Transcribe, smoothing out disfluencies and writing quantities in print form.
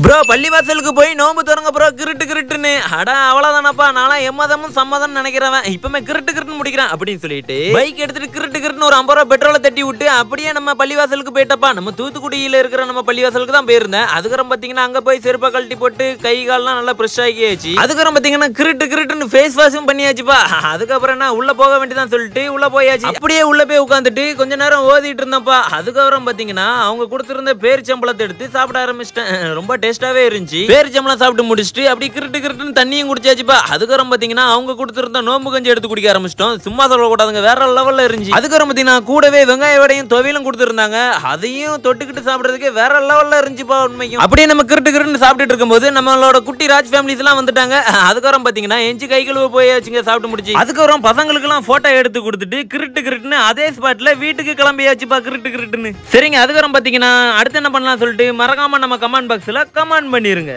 Bro பள்ளிவாசலுக்கு போய் நோம்பு தரங்க ப்ரோ கிருட்டு கிருட்டுன்னு. அட அவ்வளவுதானப்பா, நான்லாம் எம்மதமும் சம்மதம் நினைக்கிறவன், இப்பமே கிருட்டு கிருட்டுன்னு முடிக்கிறேன் அப்படின்னு சொல்லிட்டு பைக் எடுத்துட்டு கிருட்டு கிருட்டுன்னு ஒரு 50 ரூபா பெட்ரோலை தட்டி விட்டு அப்படியே நம்ம பள்ளிவாசலுக்கு போயிட்டப்பா. நம்ம தூத்துக்குடியில இருக்கிற நம்ம பள்ளிவாசலுக்கு தான் போயிருந்தேன். அதுக்கப்புறம் பாத்தீங்கன்னா அங்க போய் செருப்பை கழட்டி போட்டு கை கால்லாம் நல்லா ஃப்ரெஷ் ஆகியாச்சு. அதுக்கப்புறம் பாத்தீங்கன்னா கிருட்டு கிருட்டுன்னு ஃபேஸ் வாஷும் பண்ணியாச்சுப்பா. அதுக்கப்புறம் என்ன உள்ள போக வேண்டியதான் சொல்லிட்டு உள்ள போயாச்சு. அப்படியே உள்ள போய் உட்காந்துட்டு கொஞ்ச நேரம் ஓதிட்டு இருந்தப்பா. அதுக்கப்புறம் பாத்தீங்கன்னா அவங்க கொடுத்திருந்த பேரிச்சம்பளத்தை எடுத்து சாப்பிட ஆரம்பிச்சிட்டேன். ரொம்ப டேஸ்டாவே இருந்துச்சு. பேரிச்சம்பளம் சாப்பிட்டு முடிச்சுட்டு அப்படி கிருட்டு கிருட்டுன்னு தண்ணியும் குடிச்சாச்சுப்பா. அதுக்கப்புறம் பாத்தீங்கன்னா அவங்க கொடுத்திருந்த நோம்பு கஞ்சி எடுத்து குடிக்க ஆரம்பிச்சிட்டோம். சும்மா சொல்லக்கூடாதுங்க, வேற லெவல்ல இருந்துச்சு. அதுக்கப்புறம் பாத்தீங்கன்னா கூடவே வெங்காய வடையும் துவையலும் கொடுத்திருந்தாங்க. அதையும் தொட்டுக்கிட்டு சாப்பிடுறதுக்கு வேற லெவல்ல இருந்துச்சுப்பா உண்மைக்கும். அப்படியே நம்ம கிருட்டு கிருட்டுன்னு சாப்பிட்டுட்டு இருக்கும்போது நம்மளோட குட்டி ராஜ் ஃபேமிலிஸ் எல்லாம் வந்துட்டாங்க. அதுக்கப்புறம் பாத்தீங்கன்னா எஞ்சி கை கழுவ போயாச்சுங்க சாப்பிட்டு முடிச்சு. அதுக்கப்புறம் பசங்களுக்கு எல்லாம் போட்டோ எடுத்து கொடுத்துட்டு கிருட்டு கிருட்டுன்னு அதே ஸ்பாட்ல வீட்டுக்கு கிளம்பியாச்சுப்பா கிருட்டு கிருட்டுன்னு. சரிங்க, அதுக்கப்புறம் பாத்தீங்கன்னா அடுத்து என்ன பண்ணலாம் சொல்லிட்டு மறக்காம நம்ம கமெண்ட் பாக்ஸ்ல கமெண்ட் பண்ணிருங்க.